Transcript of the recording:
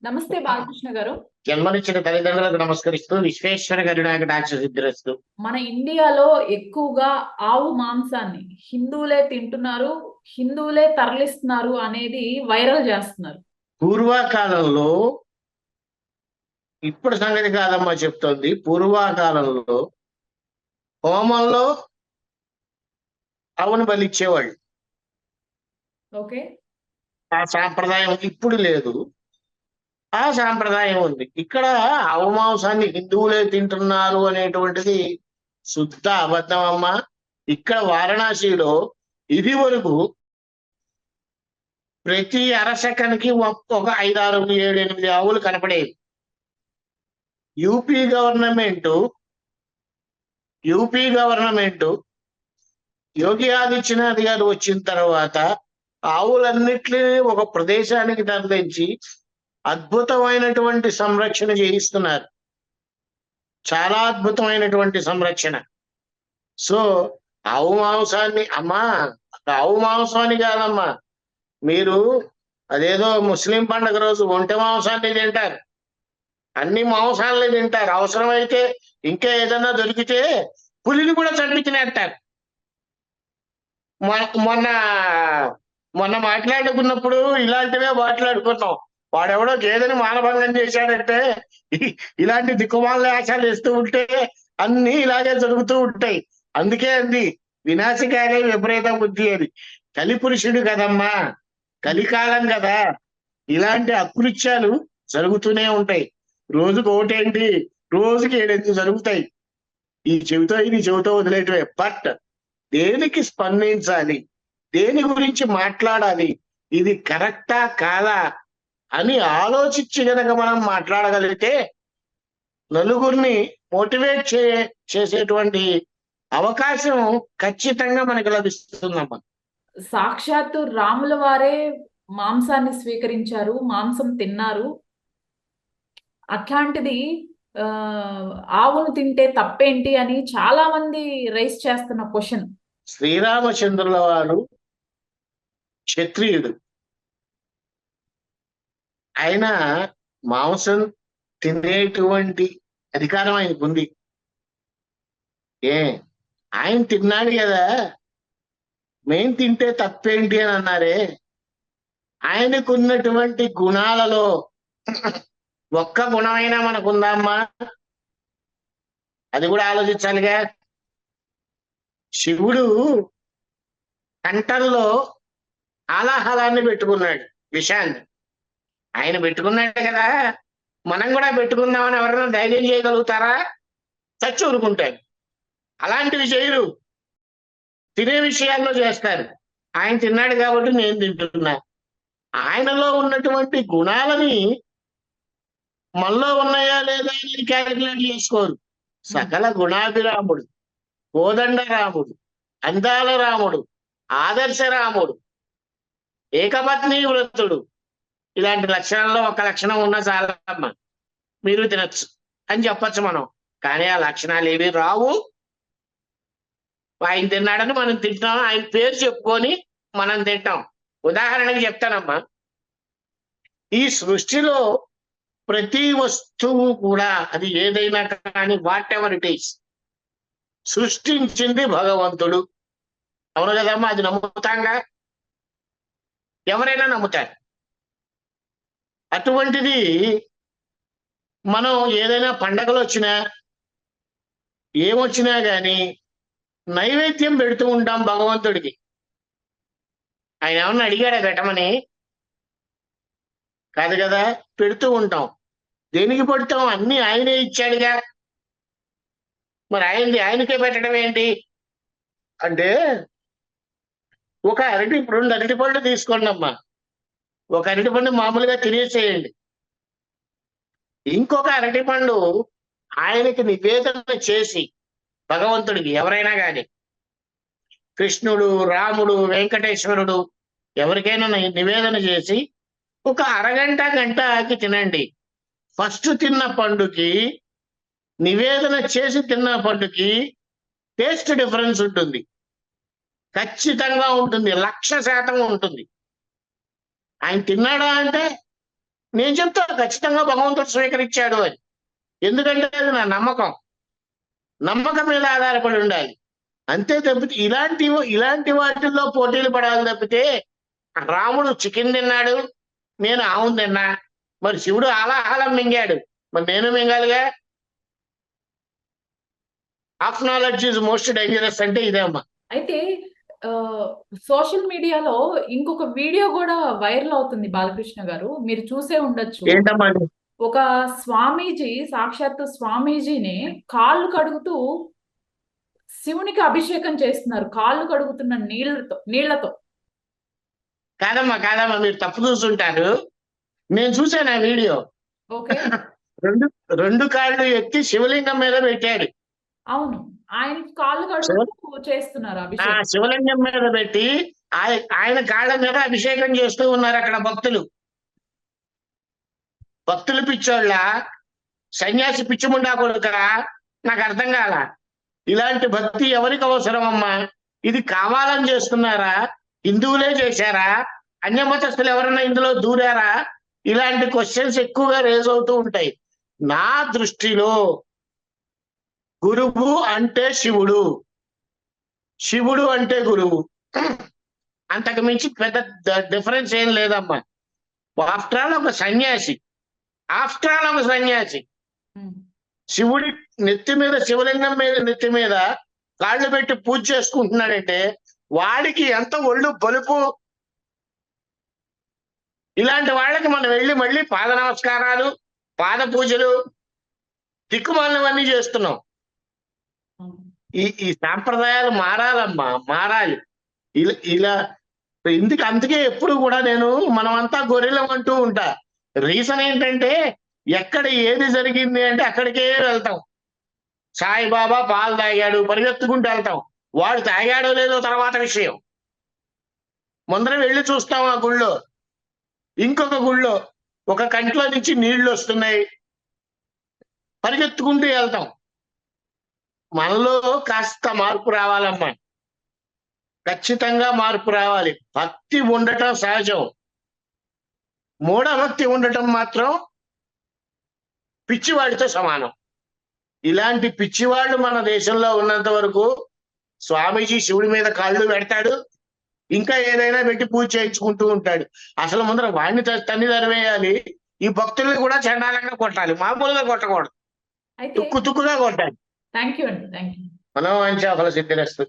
నమస్తే బాలకృష్ణ గారు. జన్మనిచ్చిన తల్లిదండ్రులకు నమస్కరిస్తూ విశ్వేశ్వర కరుణాకటాక్ష సిద్ధిరస్తు. మన ఇండియాలో ఎక్కువగా ఆవు మాంసాన్ని హిందువులే తింటున్నారు, హిందువులే తరలిస్తున్నారు అనేది వైరల్ చేస్తున్నారు. పూర్వకాలంలో, ఇప్పుడు సంగతి కాదమ్మా చెప్తోంది, పూర్వకాలంలో హోమంలో ఆవును బలిచ్చేవాళ్ళు. ఓకే. ఆ సాంప్రదాయం ఇప్పుడు లేదు, ఆ సాంప్రదాయం ఉంది. ఇక్కడ ఆవు మాంసాన్ని హిందువులే తింటున్నారు అనేటువంటిది శుద్ధ అబద్ధం అమ్మా. ఇక్కడ వారణాసిలో ఇది వరకు ప్రతి అరసకనికి ఒక 5, 6, 7, 8 ఆవులు కనపడేవి. యూపీ గవర్నమెంట్ యోగి ఆదిత్యనాథ్ గారు వచ్చిన తర్వాత ఆవులన్నిటినీ ఒక ప్రదేశానికి తరలించి అద్భుతమైనటువంటి సంరక్షణ చేయిస్తున్నారు. చాలా అద్భుతమైనటువంటి సంరక్షణ. సో ఆవు మాంసాన్ని అమ్మా, ఆవు మాంసాన్ని కాదమ్మా, మీరు అదేదో ముస్లిం పండుగ రోజు ఒంటె మాంసాన్ని తింటారు, అన్ని మాంసాలని తింటారు. అవసరమైతే ఇంకా ఏదన్నా దొరికితే పులిని కూడా చంపి తినేస్తారు. మొన్న మొన్న మాట్లాడుకున్నప్పుడు ఇలాంటివే మాట్లాడుకున్నాం. వాడెవడో గేదెని మానభంగం చేశాడంటే ఇలాంటి దిక్కుమాల ఆశలు వేస్తూ ఉంటే అన్ని ఇలాగే జరుగుతూ ఉంటాయి. అందుకే అంది వినాశకాలే విపరీత బుద్ధి అని. కలిపురుషుడు కదమ్మా, కలికాలం కదా, ఇలాంటి అకృత్యాలు జరుగుతూనే ఉంటాయి. రోజుకు ఒకటేంటి, రోజుకి 7 జరుగుతాయి. ఈ చెవితో వదిలేటవే. బట్ దేనికి స్పందించాలి, దేని గురించి మాట్లాడాలి, ఇది కరెక్టా కాదా అని ఆలోచించి గనక మనం మాట్లాడగలిగితే నలుగురిని మోటివేట్ చేసేటువంటి అవకాశం ఖచ్చితంగా మనకు లభిస్తుందమ్మా. సాక్షాత్తు రాముల వారే మాంసాన్ని స్వీకరించారు, మాంసం తిన్నారు. అట్లాంటిది ఆవును తింటే తప్పేంటి అని చాలా మంది రైస్ చేస్తున్న క్వశ్చన్. శ్రీరామచంద్రుల వారు క్షత్రియుడు. ఆయన మాంసం తినేటువంటి అధికారం ఆయనకు ఉంది. ఆయన తిన్నాడు కదా, మేం తింటే తప్పేంటి అని అన్నారే. ఆయనకున్నటువంటి గుణాలలో ఒక్క గుణమైనా మనకుందమ్మా, అది కూడా ఆలోచించాలిగా. శివుడు కంఠంలో ఆలాహలాన్ని పెట్టుకున్నాడు, విషాన్ని. ఆయన పెట్టుకున్నాడు కదా, మనం కూడా పెట్టుకుందామని ఎవరైనా ధైర్యం చేయగలుగుతారా? చచ్చి ఊరుకుంటాడు. అలాంటివి చేయరు, తినే విషయాల్లో చేస్తారు. ఆయన తిన్నాడు కాబట్టి నేను తింటున్నా. ఆయనలో ఉన్నటువంటి గుణాలని మనలో ఉన్నాయా లేదా అని క్యాలిక్యులేట్ చేసుకోరు. సకల గుణాభిరాముడు, కోదండ రాముడు, అందాల రాముడు, ఆదర్శ రాముడు, ఏకపత్ని వ్రతుడు, ఇలాంటి లక్షణాల్లో ఒక లక్షణం ఉన్నా చాలమ్మా, మీరు తినచ్చు అని చెప్పచ్చు మనం. కానీ ఆ లక్షణాలు ఏవి రావు. ఆయన తిన్నాడని మనం తింటాం, ఆయన పేరు చెప్పుకొని మనం తింటాం. ఉదాహరణకి చెప్తానమ్మా, ఈ సృష్టిలో ప్రతి వస్తువు కూడా, అది ఏదైనా కానీ, వాట్ ఎవర్ ఇట్ ఈస్, సృష్టించింది భగవంతుడు. అవును కదమ్మా, అది నమ్ముతాంగా, ఎవరైనా నమ్ముతారు. అటువంటిది మనం ఏదైనా పండగలు వచ్చినా ఏమొచ్చినా కానీ నైవేద్యం పెడుతూ ఉంటాం భగవంతుడికి. ఆయన ఏమన్నా అడిగాడా పెట్టమని? కాదు కదా, పెడుతూ ఉంటాం. దేనికి పెడతాం? అన్ని ఆయనే ఇచ్చాడుగా, మరి ఆయనకే పెట్టడం ఏంటి అంటే, ఒక 2 అరటి పళ్ళు తీసుకోండి అమ్మా. ఒక అరటిపండు మామూలుగా తినేసేయండి. ఇంకొక అరటిపండు ఆయనకి నివేదన చేసి, భగవంతుడికి ఎవరైనా కానీ, కృష్ణుడు, రాముడు, వెంకటేశ్వరుడు, ఎవరికైనా నివేదన చేసి ఒక అరగంట గంట ఆకి తినండి. ఫస్ట్ తిన్న పండుకి, నివేదన చేసి తిన్న పండుకి టేస్ట్ డిఫరెన్స్ ఉంటుంది, ఖచ్చితంగా ఉంటుంది, 100% ఉంటుంది. ఆయన తిన్నాడా అంటే నేను చెప్తాను ఖచ్చితంగా భగవంతుడు స్వీకరించాడు అని. ఎందుకంటే అది నా నమ్మకం మీద ఆధారపడి ఉండాలి. అంతే తప్పితే ఇలాంటి వాటిల్లో పోటీలు పడాలి తప్పితే, రాముడు చికెన్ తిన్నాడు, నేను ఆవును తిన్నా, మరి శివుడు ఆలాహలం మింగాడు, మరి నేను మింగాలిగా. Half knowledge is most dangerous అంటే ఇదే అమ్మా. అయితే సోషల్ మీడియాలో ఇంకొక వీడియో కూడా వైరల్ అవుతుంది బాలకృష్ణ గారు. మీరు చూసే ఉండొచ్చు. ఏంటమ్మా అది? ఒక స్వామీజీ, సాక్షాత్తు స్వామీజీని కాళ్ళు కడుగుతూ శివునికి అభిషేకం చేస్తున్నారు. కాళ్ళు కడుగుతున్న నీళ్లతో. కాదమ్మా, మీరు తప్పు చూసుంటారు. నేను చూశాను ఆ వీడియో. ఓకే. రెండు కాళ్ళు ఎత్తి శివలింగం మీద పెట్టాడు. అవును. ఆయనకి కాళ్ళు కడుగుతూ చేస్తున్నారు ఆ అభిషేకం. శివలింగం మీద పెట్టి ఆయన కాళ్ళ మీద అభిషేకం చేస్తూ ఉన్నారు అక్కడ భక్తులు పిచ్చోళ్ళ, సన్యాసి పిచ్చిముండా కొడుక, నాకు అర్థం కాల. ఇలాంటి భక్తి ఎవరికి అవసరం అమ్మా? ఇది కావాలని చేస్తున్నారా? హిందువులే చేశారా? అన్యమతస్థులు ఎవరన్నా ఇందులో దూరారా? ఇలాంటి క్వశ్చన్స్ ఎక్కువగా రేజ్ అవుతూ ఉంటాయి. నా దృష్టిలో గురువు అంటే శివుడు అంటే గురువు. అంతకు మించి పెద్ద డిఫరెన్స్ ఏం లేదమ్మా. ఆఫ్టర్ ఆల్ ఒక సన్యాసి శివుడి నెత్తి మీద, శివలింగం మీద నెత్తి మీద కాళ్ళు పెట్టి పూజ చేసుకుంటున్నాడంటే వాడికి ఎంత ఒళ్ళు బలుపు. ఇలాంటి వాళ్ళకి మనం వెళ్ళి మళ్ళీ పాద నమస్కారాలు, పాద పూజలు, దిక్కుమాలినవన్నీ చేస్తున్నాం. ఈ సాంప్రదాయాలు మారాలమ్మా, మారాలి. ఇలా అందుకే ఎప్పుడు కూడా నేను మనమంతా గొర్రెలం అంటూ ఉంటా. రీజన్ ఏంటంటే, ఎక్కడ ఏది జరిగింది అంటే అక్కడికే వెళ్తాం. సాయిబాబా పాలు తాగాడు, పరిగెత్తుకుంటూ వెళ్తాం. వాడు తాగాడో లేదో తర్వాత విషయం. ముందర వెళ్ళి చూస్తాం ఆ గుళ్ళో. ఇంకొక గుళ్ళో ఒక కంట్లో నుంచి నీళ్లు వస్తున్నాయి, పరిగెత్తుకుంటూ వెళ్తాం. మనలో కాస్త మార్పు రావాలమ్మా, ఖచ్చితంగా మార్పు రావాలి. భక్తి ఉండటం సహజం, మూఢభక్తి ఉండటం మాత్రం పిచ్చివాడితో సమానం. ఇలాంటి పిచ్చివాళ్ళు మన దేశంలో ఉన్నంత వరకు స్వామీజీ శివుడి మీద కాళ్ళు పెడతాడు, ఇంకా ఏదైనా పెట్టి పూజ చేయించుకుంటూ ఉంటాడు. అసలు ముందర వాడిని తన్ని తరివేయాలి, ఈ భక్తుల్ని కూడా చండాలంగా కొట్టాలి, మామూలుగా కొట్టకూడదు, తుక్కుగా కొట్టాలి. థ్యాంక్ యూ అండి. Thank you. మనోవాంఛా ఫల సిద్ధిరస్తు.